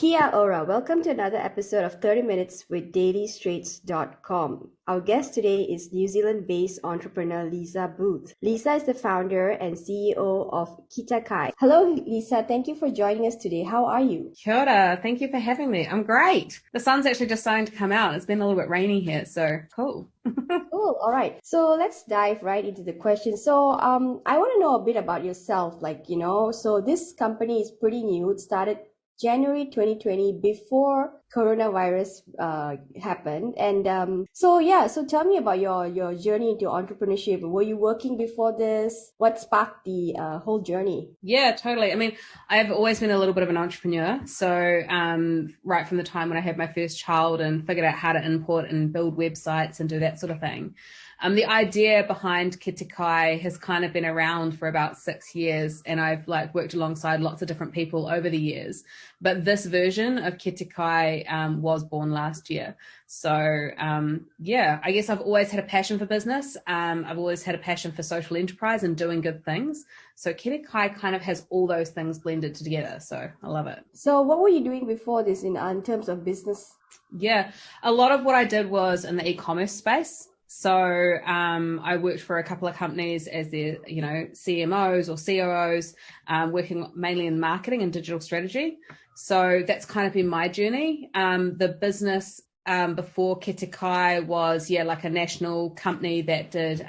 Kia ora, welcome to another episode of 30 Minutes with dailystraits.com. Our guest today is New Zealand-based entrepreneur Lisa Booth. Lisa is the founder and CEO of Kete Kai. Hello Lisa, thank you for joining us today. How are you? Kia ora, thank you for having me. I'm great. The sun's actually just starting to come out. It's been a little bit rainy here, so cool. Cool, all right. So let's dive right into the question. So I want to know a bit about yourself. So this company is pretty new. It started January 2020, before coronavirus happened. And so tell me about your journey into entrepreneurship. Were you working before this? What sparked the whole journey? Yeah, totally. I mean, I've always been a little bit of an entrepreneur. So right from the time when I had my first child and figured out how to import and build websites and do that sort of thing. The idea behind Kete Kai has kind of been around for about 6 years, and I've worked alongside lots of different people over the years. But this version of Kete Kai was born last year. So I guess I've always had a passion for business. I've always had a passion for social enterprise and doing good things. So Kete Kai kind of has all those things blended together. So I love it. So what were you doing before this in terms of business? Yeah, a lot of what I did was in the e-commerce space. So I worked for a couple of companies as their, CMOs or COOs, working mainly in marketing and digital strategy. So that's kind of been my journey. The business before Kete Kai was, like a national company that did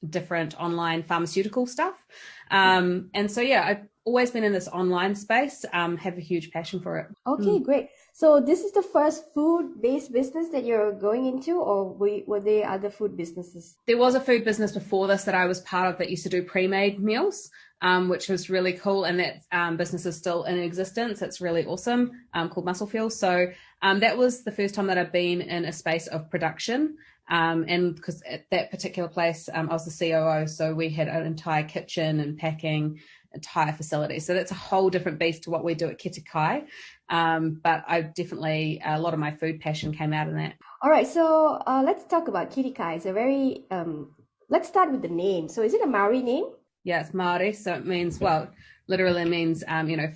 different online pharmaceutical stuff. I've always been in this online space, have a huge passion for it. Okay, great. So this is the first food-based business that you're going into, or were there other food businesses? There was a food business before this that I was part of that used to do pre-made meals, which was really cool. And that business is still in existence. It's really awesome, called Muscle Fuel. So that was the first time that I've been in a space of production. And because at that particular place, I was the COO, so we had an entire kitchen and packing, entire facility. So that's a whole different beast to what we do at Kete Kai. But I definitely, a lot of my food passion came out in that. All right, so let's talk about Kete Kai. It's a very, let's start with the name. So is it a Maori name? Yeah, it's Maori, so it means, literally means,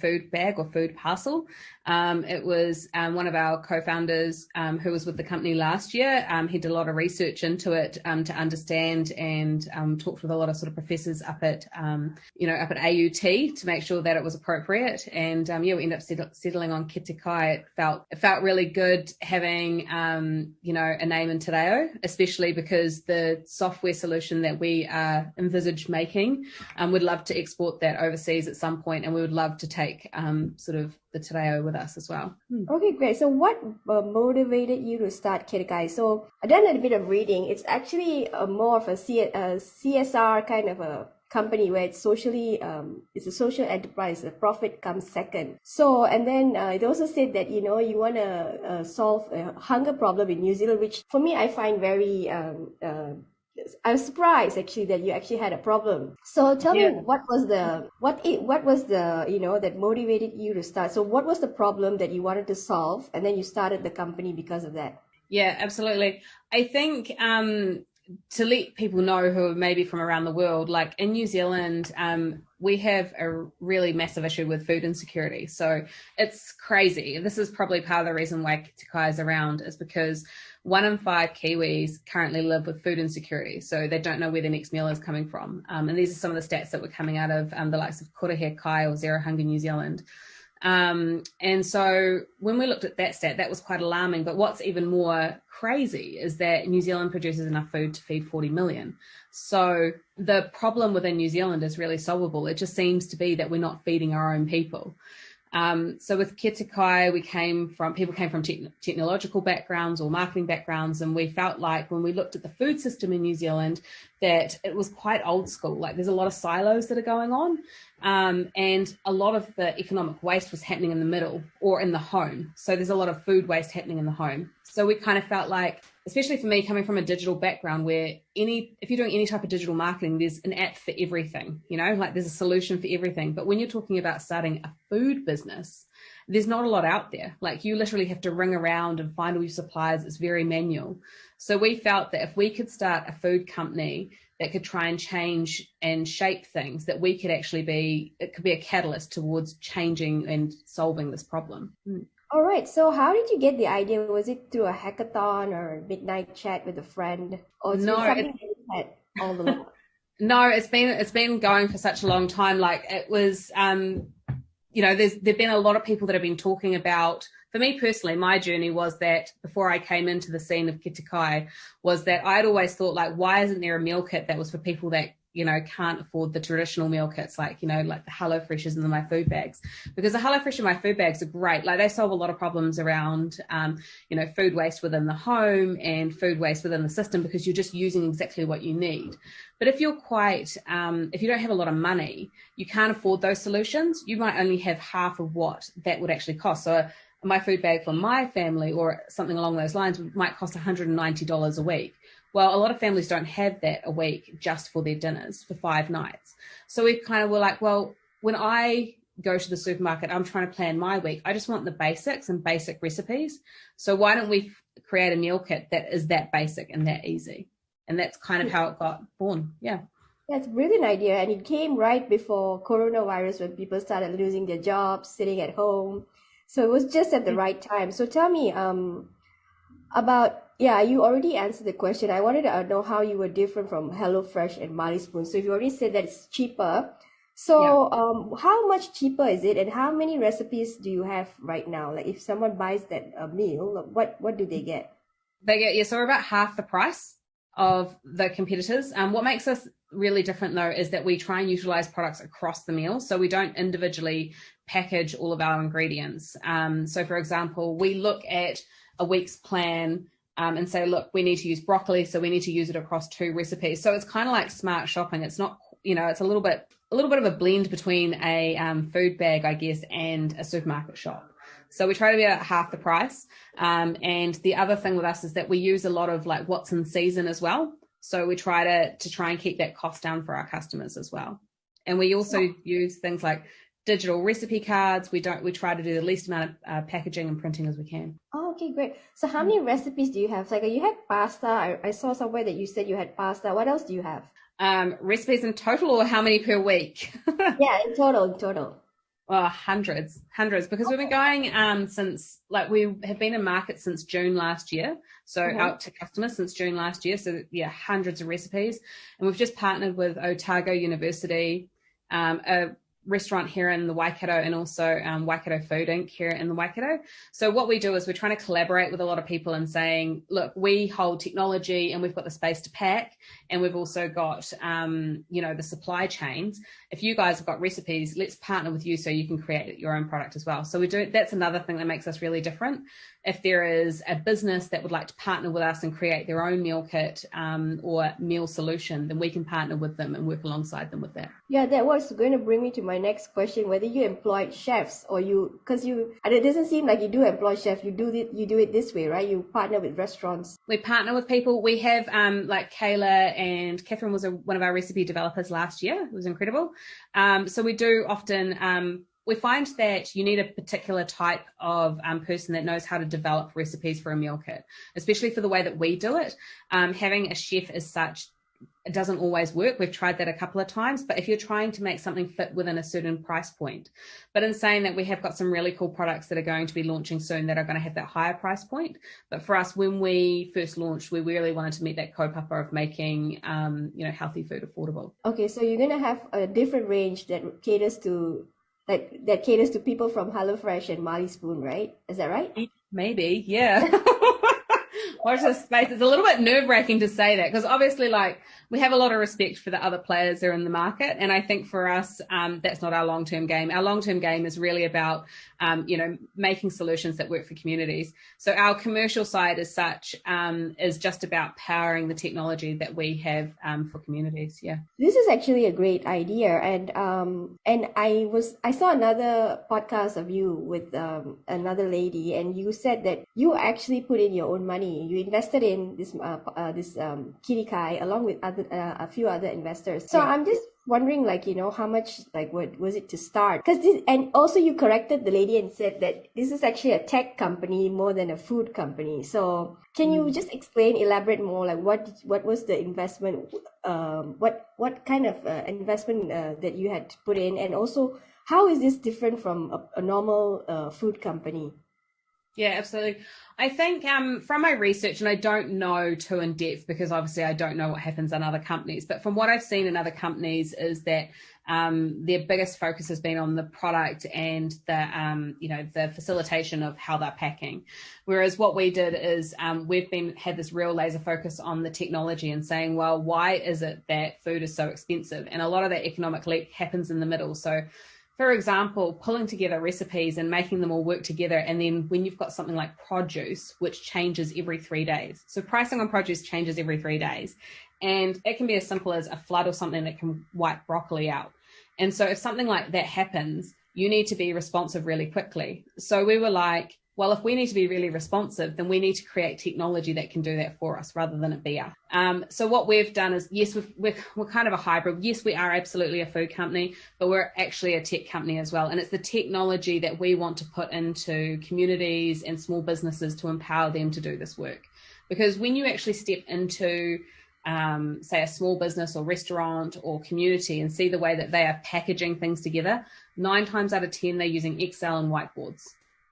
food bag or food parcel. It was one of our co-founders who was with the company last year. He did a lot of research into it to understand and talked with a lot of sort of professors up at AUT to make sure that it was appropriate. And we ended up settling on Kete Kai. It felt really good having a name in Te Reo, especially because the software solution that we envisage making, would love to export that overseas at some point, and we would love to take the Te Reo with us as well. Okay, great. So what motivated you to start Kete Kai? So I've done a bit of reading. It's actually more of a CSR kind of a company where it's socially, it's a social enterprise. The profit comes second. So, and then it also said that, you want to solve a hunger problem in New Zealand, which for me, I find very, I was surprised actually that you actually had a problem. So tell me, what was the that motivated you to start? So what was the problem that you wanted to solve, and then you started the company because of that? Yeah, absolutely. I think to let people know who are maybe from around the world, like in New Zealand, we have a really massive issue with food insecurity. So it's crazy. This is probably part of the reason why Kete Kai is around, is because 1 in 5 Kiwis currently live with food insecurity. So they don't know where their next meal is coming from. And these are some of the stats that were coming out of the likes of Kete Kai or Zero Hunger New Zealand. And so when we looked at that stat, that was quite alarming. But what's even more crazy is that New Zealand produces enough food to feed 40 million. So the problem within New Zealand is really solvable. It just seems to be that we're not feeding our own people. So with Kete Kai, people came from technological backgrounds or marketing backgrounds, and we felt like when we looked at the food system in New Zealand that it was quite old school. Like there's a lot of silos that are going on, and a lot of the economic waste was happening in the middle or in the home. So there's a lot of food waste happening in the home. So we kind of felt like, especially for me coming from a digital background, where if you're doing any type of digital marketing, there's an app for everything, there's a solution for everything. But when you're talking about starting a food business, there's not a lot out there. Like you literally have to ring around and find all your suppliers. It's very manual. So we felt that if we could start a food company that could try and change and shape things, that we could actually it could be a catalyst towards changing and solving this problem. All right. So how did you get the idea? Was it through a hackathon or a midnight chat with a friend? Or it's been something that you had all along? No, it's been going for such a long time. Like it was, there've been a lot of people that have been talking about. For me personally, my journey was that before I came into the scene of Kete Kai, was that I'd always thought, like, why isn't there a meal kit that was for people that, can't afford the traditional meal kits, like the HelloFreshes and the My Food Bags? Because the HelloFresh and My Food Bags are great. Like, they solve a lot of problems around, food waste within the home and food waste within the system, because you're just using exactly what you need. But if you're if you don't have a lot of money, you can't afford those solutions, you might only have half of what that would actually cost. So My Food Bag for my family or something along those lines might cost $190 a week. Well, a lot of families don't have that a week just for their dinners for 5 nights. So we kind of were like, well, when I go to the supermarket, I'm trying to plan my week. I just want the basics and basic recipes. So why don't we create a meal kit that is that basic and that easy? And that's kind of how it got born. Yeah. That's a brilliant idea. And it came right before coronavirus, when people started losing their jobs, sitting at home. So it was just at the right time. So tell me you already answered the question. I wanted to know how you were different from HelloFresh and Marley Spoon. So if you already said that it's cheaper, so how much cheaper is it, and how many recipes do you have right now? Like, if someone buys that meal, what do they get? They get, so we're about half the price of the competitors. What makes us really different, though, is that we try and utilize products across the meal. So we don't individually package all of our ingredients. So for example, we look at a week's plan and say, look, we need to use broccoli, so we need to use it across 2 recipes. So it's kind of like smart shopping. It's not, it's a little bit of a blend between a food bag, I guess, and a supermarket shop. So we try to be at half the price. And the other thing with us is that we use a lot of like what's in season as well. So we try and keep that cost down for our customers as well. And we also use things like digital recipe cards. We try to do the least amount of packaging and printing as we can. Oh, okay, great. So how many recipes do you have? Like, you had pasta. I saw somewhere that you said you had pasta. What else do you have? Recipes in total, or how many per week? Yeah, in total. Well, hundreds, because we've been going since, like, we have been in market since June last year. So out to customers since June last year. So yeah, hundreds of recipes. And we've just partnered with Otago University, a restaurant here in the Waikato, and also Waikato Food Inc. here in the Waikato. So what we do is we're trying to collaborate with a lot of people and saying, look, we hold technology and we've got the space to pack, and we've also got, the supply chains. If you guys have got recipes, let's partner with you so you can create your own product as well. So that's another thing that makes us really different. If there is a business that would like to partner with us and create their own meal kit or meal solution, then we can partner with them and work alongside them with that. Yeah, that was going to bring me to my next question, whether you employed chefs or and it doesn't seem like you do employ chefs. You do it this way, right? You partner with restaurants. We partner with people. We have like Kayla and Catherine was one of our recipe developers last year. It was incredible. So we do often... we find that you need a particular type of person that knows how to develop recipes for a meal kit, especially for the way that we do it. Having a chef as such, it doesn't always work. We've tried that a couple of times, but if you're trying to make something fit within a certain price point. But in saying that, we have got some really cool products that are going to be launching soon that are going to have that higher price point. But for us, when we first launched, we really wanted to meet that kaupapa of making, healthy food affordable. Okay, so you're going to have a different range that caters to people from HelloFresh and Marley Spoon, right? Is that right? Maybe, yeah. Watch this space. It's a little bit nerve-wracking to say that, because obviously, like, we have a lot of respect for the other players that are in the market, and I think for us, that's not our long-term game. Our long-term game is really about, making solutions that work for communities. So our commercial side as such is just about powering the technology that we have for communities. Yeah, this is actually a great idea, and I saw another podcast of you with another lady, and you said that you actually put in your own money. You invested in this Kete Kai along with a few other investors. So yeah. I'm just wondering, like, how much, like, what was it to start? Because this, and also you corrected the lady and said that this is actually a tech company more than a food company. So can you just explain, elaborate more, like what was the investment, what kind of investment that you had to put in, and also how is this different from a normal food company? Yeah, absolutely. I think from my research, and I don't know too in depth because obviously I don't know what happens in other companies, but from what I've seen in other companies is that their biggest focus has been on the product and the facilitation of how they're packing. Whereas what we did is we've had this real laser focus on the technology and saying, well, why is it that food is so expensive? And a lot of that economic leak happens in the middle. So for example, pulling together recipes and making them all work together. And then when you've got something like produce, which changes every 3 days. So pricing on produce changes every 3 days. And it can be as simple as a flood or something that can wipe broccoli out. And so if something like that happens, you need to be responsive really quickly. So we were like, well, if we need to be really responsive, then we need to create technology that can do that for us rather than it be us. So what we've done is, yes, we're kind of a hybrid. Yes, we are absolutely a food company, but we're actually a tech company as well. And it's the technology that we want to put into communities and small businesses to empower them to do this work. Because when you actually step into say a small business or restaurant or community and see the way that they are packaging things together, 9 times out of 10, they're using Excel and whiteboards.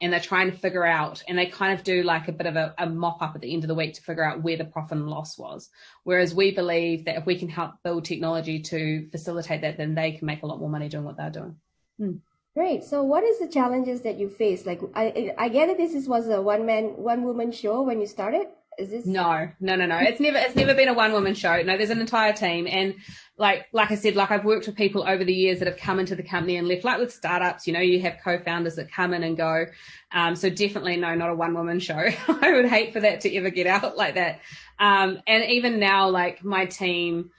And they're trying to figure out, and they kind of do like a bit of a mop up at the end of the week to figure out where the profit and loss was. Whereas we believe that if we can help build technology to facilitate that, then they can make a lot more money doing what they're doing. Great. So what is the challenges that you face? Like, I get it, this was a one woman show when you started. Is this? No. It's never been a one woman show. No, there's an entire team. And like I said, like I've worked with people over the years that have come into the company and left, like with startups, you have co-founders that come in and go. So definitely no, not a one woman show. I would hate for that to ever get out like that. And even now, like my team,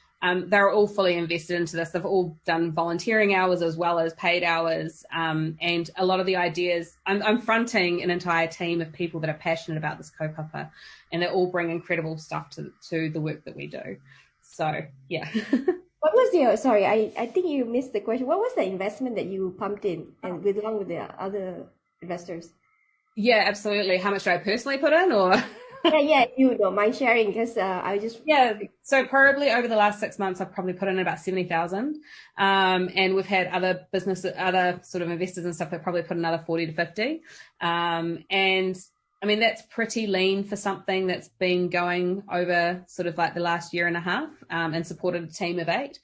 they're all fully invested into this. They've all done volunteering hours as well as paid hours. And a lot of the ideas, I'm fronting an entire team of people that are passionate about this Kaupapa, and they all bring incredible stuff to the work that we do. So, yeah. What was sorry, I think you missed the question. What was the investment that you pumped in and along with the other investors? Yeah, absolutely. How much do I personally put in, or? Yeah, you don't mind sharing because I just... Yeah, so probably over the last 6 months, I've probably put in about 70,000. And we've had other sort of investors and stuff that probably put another 40 to 50. And I mean, that's pretty lean for something that's been going over sort of like the last year and a half, and supported a team of 8.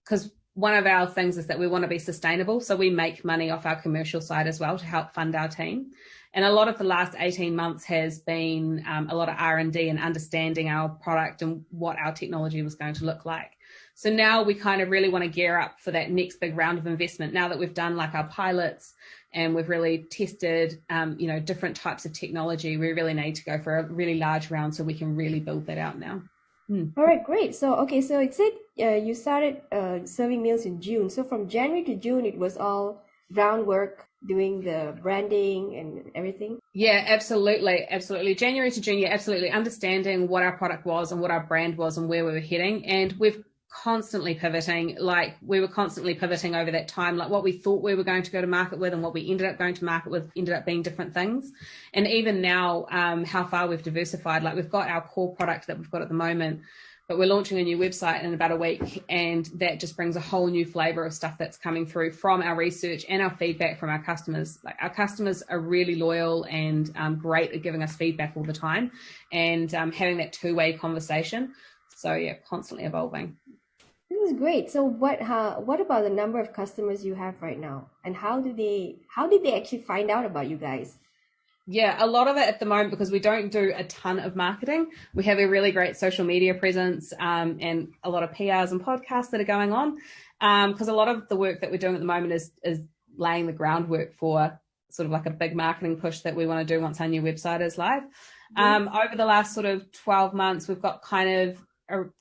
Because one of our things is that we want to be sustainable. So we make money off our commercial side as well to help fund our team. And a lot of the last 18 months has been a lot of R&D and understanding our product and what our technology was going to look like. So now we kind of really want to gear up for that next big round of investment. Now that we've done like our pilots and we've really tested, different types of technology, we really need to go for a really large round so we can really build that out now. All right, great. So, okay, so it said you started serving meals in June. So from January to June, it was all groundwork, doing the branding and everything? Yeah, absolutely. January to June, yeah, absolutely. Understanding what our product was and what our brand was and where we were heading. And we've constantly pivoting, like we were constantly pivoting over that time, like what we thought we were going to go to market with and what we ended up going to market with ended up being different things. And even now, how far we've diversified, like we've got our core product that we've got at the moment, but we're launching a new website in about a week, and that just brings a whole new flavor of stuff that's coming through from our research and our feedback from our customers. Like our customers are really loyal and great at giving us feedback all the time and having that two-way conversation. So yeah, constantly evolving. This is great. So what about the number of customers you have right now, and how did they actually find out about you guys? Yeah, a lot of it at the moment, because we don't do a ton of marketing. We have a really great social media presence and a lot of PRs and podcasts that are going on, because a lot of the work that we're doing at the moment is laying the groundwork for sort of like a big marketing push that we want to do once our new website is live. Over the last sort of 12 months, we've got kind of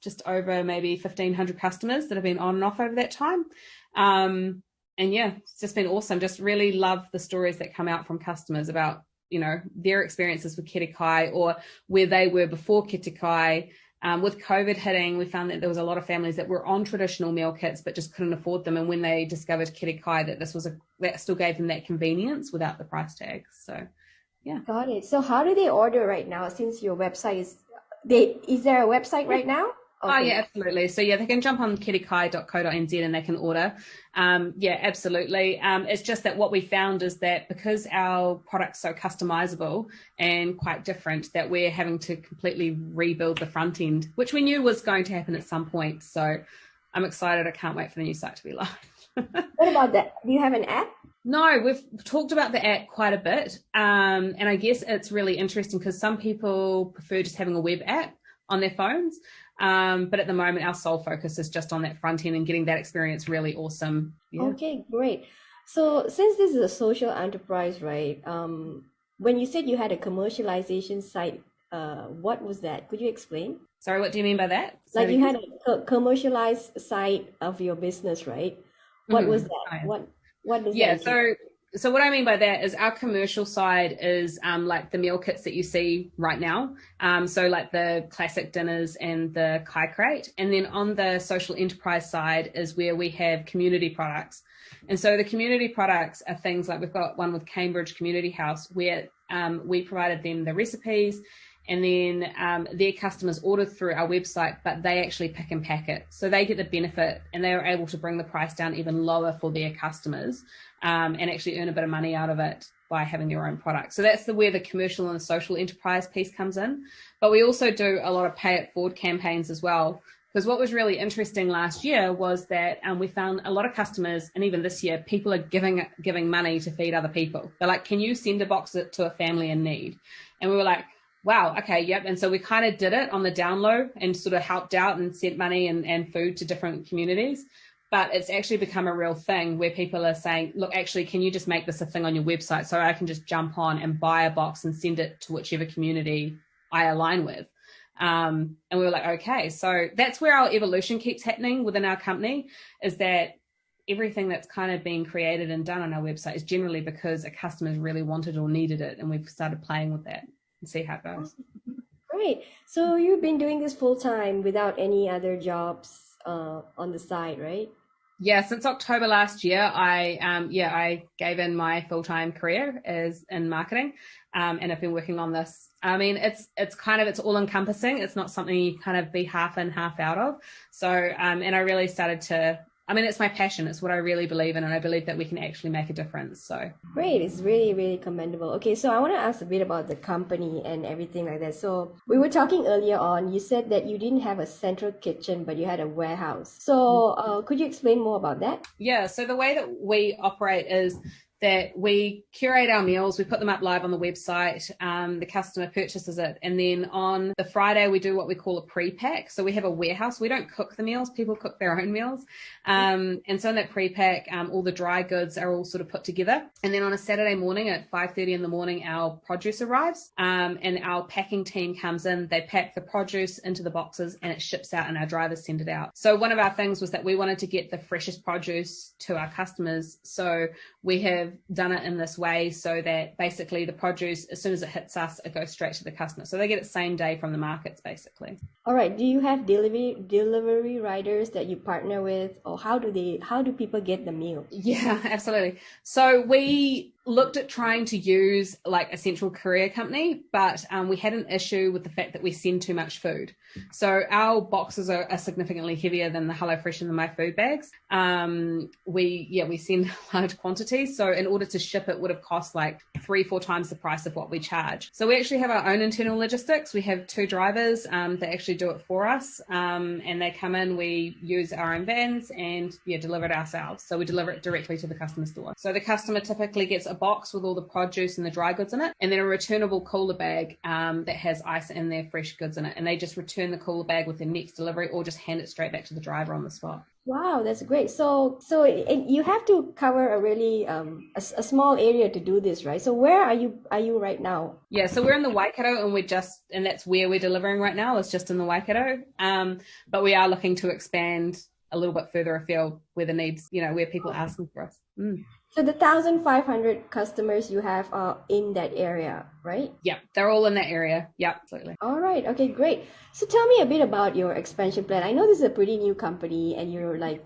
just over maybe 1,500 customers that have been on and off over that time. And yeah, it's just been awesome. Just really love the stories that come out from customers about, their experiences with Kete Kai or where they were before Kete Kai, with COVID hitting, we found that there was a lot of families that were on traditional meal kits but just couldn't afford them. And when they discovered Kete Kai, that still gave them that convenience without the price tags. So, yeah. Got it. So how do they order right now? Since your website is there a website right now? Okay. Oh, yeah, absolutely. So, yeah, they can jump on ketekai.co.nz and they can order. Yeah, absolutely. It's just that what we found is that because our product's so customizable and quite different, that we're having to completely rebuild the front end, which we knew was going to happen at some point. So I'm excited. I can't wait for the new site to be live. What about that? Do you have an app? No, we've talked about the app quite a bit. And I guess it's really interesting because some people prefer just having a web app on their phones. But at the moment, our sole focus is just on that front end and getting that experience really awesome. Yeah. Okay, great. So since this is a social enterprise, right? When you said you had a commercialization site, what was that? Could you explain? Sorry, what do you mean by that? Like you had a commercialized site of your business, right? What was that? Okay. What does Yeah, that mean? so what I mean by that is our commercial side is like the meal kits that you see right now. So like the classic dinners and the Kai crate. And then on the social enterprise side is where we have community products. And so the community products are things like we've got one with Cambridge Community House where we provided them the recipes and then their customers ordered through our website, but they actually pick and pack it. So they get the benefit and they are able to bring the price down even lower for their customers and actually earn a bit of money out of it by having their own product. So that's where the commercial and the social enterprise piece comes in. But we also do a lot of pay it forward campaigns as well. Because what was really interesting last year was that we found a lot of customers, and even this year, people are giving money to feed other people. They're like, can you send a box to a family in need? And we were like, wow, okay, yep. And so we kind of did it on the down low and sort of helped out and sent money and food to different communities. But it's actually become a real thing where people are saying, look, actually, can you just make this a thing on your website so I can just jump on and buy a box and send it to whichever community I align with? And we were like, okay, so that's where our evolution keeps happening within our company, is that everything that's kind of being created and done on our website is generally because a customer's really wanted or needed it. And we've started playing with that and see how it goes. Great. So you've been doing this full time without any other jobs on the side, right? Yeah, since October last year, I gave in my full-time career as in marketing, and I've been working on this. I mean, it's all-encompassing. It's not something you kind of be half in, half out of. So, and I really started to. I mean, it's my passion. It's what I really believe in, and I believe that we can actually make a difference. So great. It's really, really commendable. Okay, so I want to ask a bit about the company and everything like that. So we were talking earlier on, you said that you didn't have a central kitchen, but you had a warehouse. So could you explain more about that? Yeah, so the way that we operate is that we curate our meals, we put them up live on the website, the customer purchases it, and then on the Friday we do what we call a pre-pack. So we have a warehouse. We don't cook the meals, people cook their own meals. And so in that pre-pack, all the dry goods are all sort of put together. And then on a Saturday morning at 5:30 in the morning, our produce arrives and our packing team comes in, they pack the produce into the boxes and it ships out and our drivers send it out. So one of our things was that we wanted to get the freshest produce to our customers. So we have done it in this way so that basically the produce, as soon as it hits us, it goes straight to the customer. So they get it same day from the markets, basically. All right. Do you have delivery riders that you partner with, or how do people get the meal? Yeah, absolutely. So we looked at trying to use like a central courier company, but we had an issue with the fact that we send too much food. So our boxes are significantly heavier than the HelloFresh and the My Food bags. We send large quantities. So in order to ship it would have cost like 3-4 times the price of what we charge. So we actually have our own internal logistics. We have 2 drivers that actually do it for us. And they come in, we use our own vans and deliver it ourselves. So we deliver it directly to the customer's door. So the customer typically gets a box with all the produce and the dry goods in it, and then a returnable cooler bag that has ice and their fresh goods in it. And they just return the cooler bag with their next delivery or just hand it straight back to the driver on the spot. Wow, that's great. So you have to cover a really a small area to do this, right? So where are you right now? Yeah, so we're in the Waikato and that's where we're delivering right now, is just in the Waikato. But we are looking to expand a little bit further afield where the needs, where people are asking for us. So the 1,500 customers you have are in that area, right? Yeah, they're all in that area. Yeah, absolutely. All right. Okay, great. So tell me a bit about your expansion plan. I know this is a pretty new company and you're like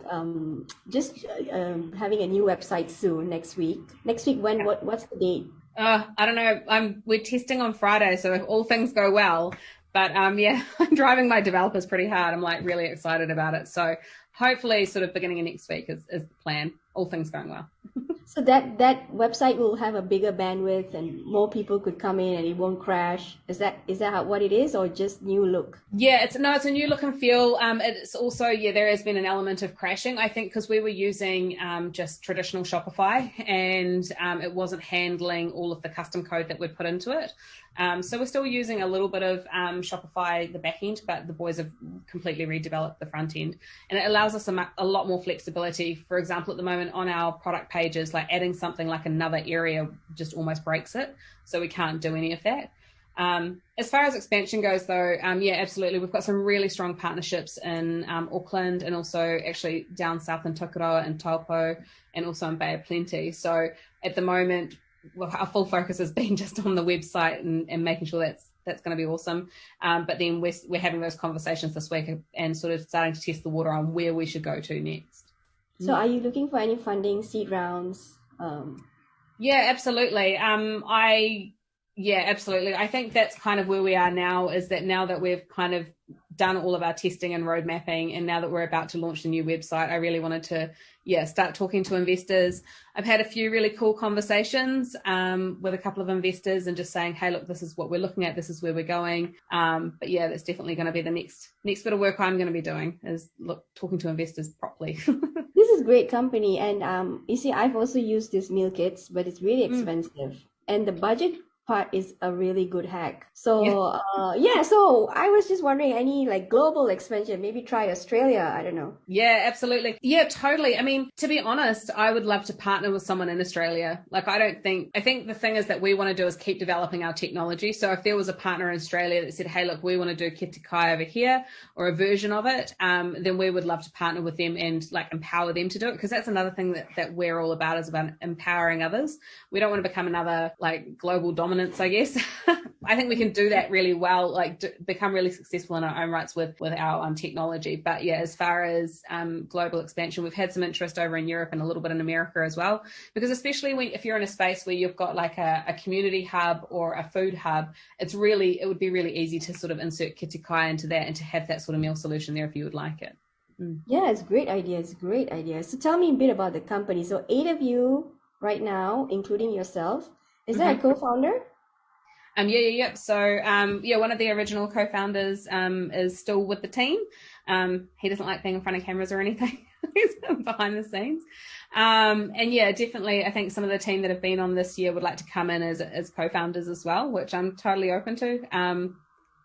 just having a new website soon next week. Next week when what's the date? I don't know. We're testing on Friday, so if all things go well. But yeah, I'm driving my developers pretty hard. I'm like really excited about it. So hopefully sort of beginning of next week is the plan. All things going well. So that website will have a bigger bandwidth and more people could come in and it won't crash. Is that what it is, or just new look? Yeah, it's a new look and feel. It's also, there has been an element of crashing, I think, because we were using just traditional Shopify and it wasn't handling all of the custom code that we'd put into it. So we're still using a little bit of Shopify, the back end, but the boys have completely redeveloped the front end. And it allows us a lot more flexibility. For example, at the moment on our product pages, like adding something like another area just almost breaks it. So we can't do any of that. As far as expansion goes, though, yeah, absolutely. We've got some really strong partnerships in Auckland and also actually down south in Tokoroa and Taupo and also in Bay of Plenty. So at the moment, our full focus has been just on the website and making sure that's going to be awesome. But then we're having those conversations this week and sort of starting to test the water on where we should go to next. So are you looking for any funding, seed rounds? Yeah, absolutely. Yeah, absolutely. I think that's kind of where we are now, is that now that we've kind of done all of our testing and road mapping, and now that we're about to launch the new website, I really wanted to, start talking to investors. I've had a few really cool conversations with a couple of investors and just saying, hey, look, this is what we're looking at. This is where we're going. But yeah, that's definitely going to be the next bit of work I'm going to be doing, is talking to investors properly. This is great company. And you see, I've also used these meal kits, but it's really expensive. And the budget part is a really good hack. So so I was just wondering, any like global expansion, maybe try Australia, I don't know. Yeah, absolutely. Yeah, totally. I mean, to be honest, I would love to partner with someone in Australia. Like, I think the thing is that we want to do is keep developing our technology. So if there was a partner in Australia that said, hey, look, we want to do Kete Kai over here, or a version of it, then we would love to partner with them and like empower them to do it. Because that's another thing that we're all about, is about empowering others. We don't want to become another like global dominance, I guess. I think we can do that really well, like become really successful in our own rights with our technology. But yeah, as far as global expansion, we've had some interest over in Europe and a little bit in America as well, because especially if you're in a space where you've got like a community hub or a food hub, it would be really easy to sort of insert Kete Kai into that and to have that sort of meal solution there if you would like it. Yeah, it's a great idea. So tell me a bit about the company. So 8 of you right now, including yourself. Is that a co-founder? Yeah. So, one of the original co-founders is still with the team. He doesn't like being in front of cameras or anything. He's behind the scenes. And yeah, definitely, I think some of the team that have been on this year would like to come in as co-founders as well, which I'm totally open to.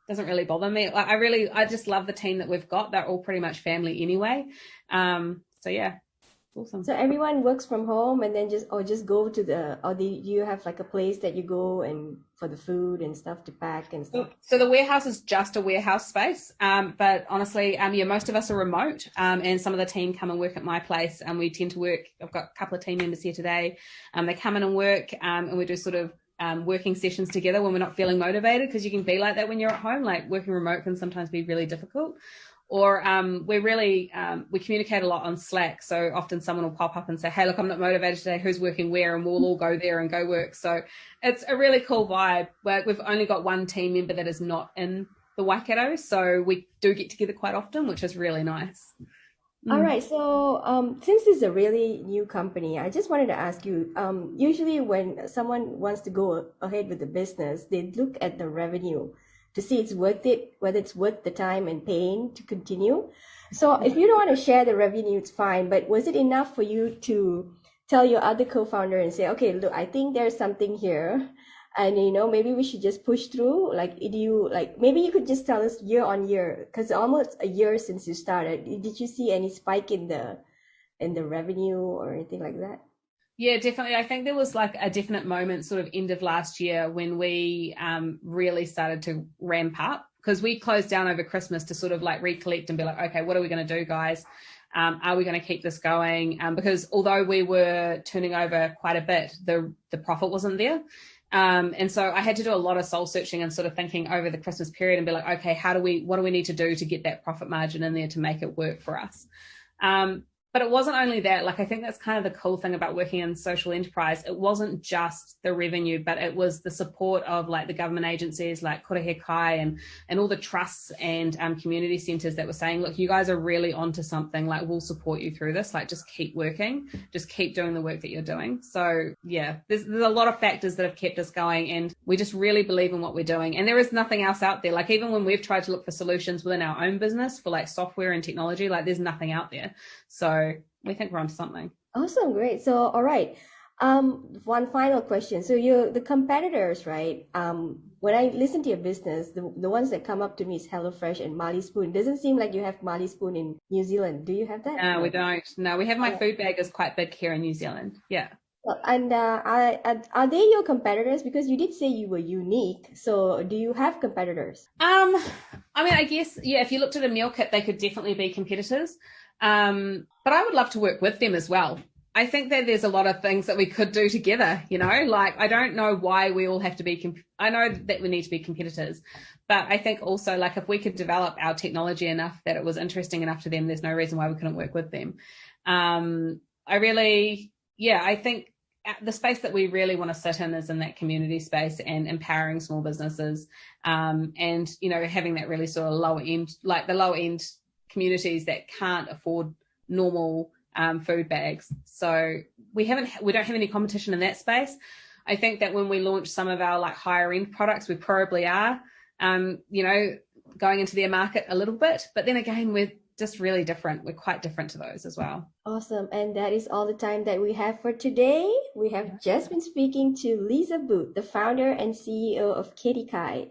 Doesn't really bother me. I just love the team that we've got. They're all pretty much family anyway. So yeah. Awesome. So everyone works from home and then just go to do you have like a place that you go and for the food and stuff to pack and stuff? So the warehouse is just a warehouse space. But honestly, most of us are remote. And some of the team come and work at my place, and we tend to work. I've got a couple of team members here today. They come in and work, and we do sort of working sessions together when we're not feeling motivated, because you can be like that when you're at home. Like, working remote can sometimes be really difficult. Or we communicate a lot on Slack. So often someone will pop up and say, hey, look, I'm not motivated today. Who's working where? And we'll all go there and go work. So it's a really cool vibe. We've only got one team member that is not in the Waikato. So we do get together quite often, which is really nice. All right. So since this is a really new company, I just wanted to ask you, usually when someone wants to go ahead with the business, they look at the revenue to see it's worth it, whether it's worth the time and pain to continue. So if you don't want to share the revenue, it's fine. But was it enough for you to tell your other co-founder and say, okay, look, I think there's something here, and maybe we should just push through? Maybe you could just tell us year on year, because almost a year since you started. Did you see any spike in the revenue or anything like that? Yeah, definitely. I think there was like a definite moment sort of end of last year when we really started to ramp up, because we closed down over Christmas to sort of like recollect and be like, okay, what are we going to do, guys? Are we going to keep this going? Because although we were turning over quite a bit, the profit wasn't there. And so I had to do a lot of soul searching and sort of thinking over the Christmas period and be like, okay, what do we need to do to get that profit margin in there to make it work for us? But it wasn't only that. Like, I think that's kind of the cool thing about working in social enterprise. It wasn't just the revenue, but it was the support of like the government agencies like Kete Kai and all the trusts and community centres that were saying, look, you guys are really onto something. Like, we'll support you through this. Like, just keep working, just keep doing the work that you're doing. So yeah, there's a lot of factors that have kept us going, and we just really believe in what we're doing. And there is nothing else out there. Like, even when we've tried to look for solutions within our own business for like software and technology, like there's nothing out there. So we think we're onto something. Awesome, great. So, all right. One final question. So the competitors, right? When I listen to your business, the ones that come up to me is HelloFresh and Marley Spoon. Doesn't seem like you have Marley Spoon in New Zealand. Do you have that? No, we don't. No, we have My Food Bag is quite big here in New Zealand. Yeah. And are they your competitors? Because you did say you were unique. So do you have competitors? I mean, I guess, yeah, if you looked at a meal kit, they could definitely be competitors. But I would love to work with them as well. I think that there's a lot of things that we could do together, you know, like I don't know why we all have to be, I know that we need to be competitors, but I think also like if we could develop our technology enough that it was interesting enough to them, there's no reason why we couldn't work with them. I think the space that we really want to sit in is in that community space and empowering small businesses, and, you know, having that really sort of lower end, like the lower end communities that can't afford normal food bags. So we don't have any competition in that space. I think that when we launch some of our like higher end products, we probably are, you know, going into their market a little bit, but then again, we're just really different. We're quite different to those as well. Awesome. And that is all the time that we have for today. We have just been speaking to Lisa Booth, the founder and CEO of Kete Kai.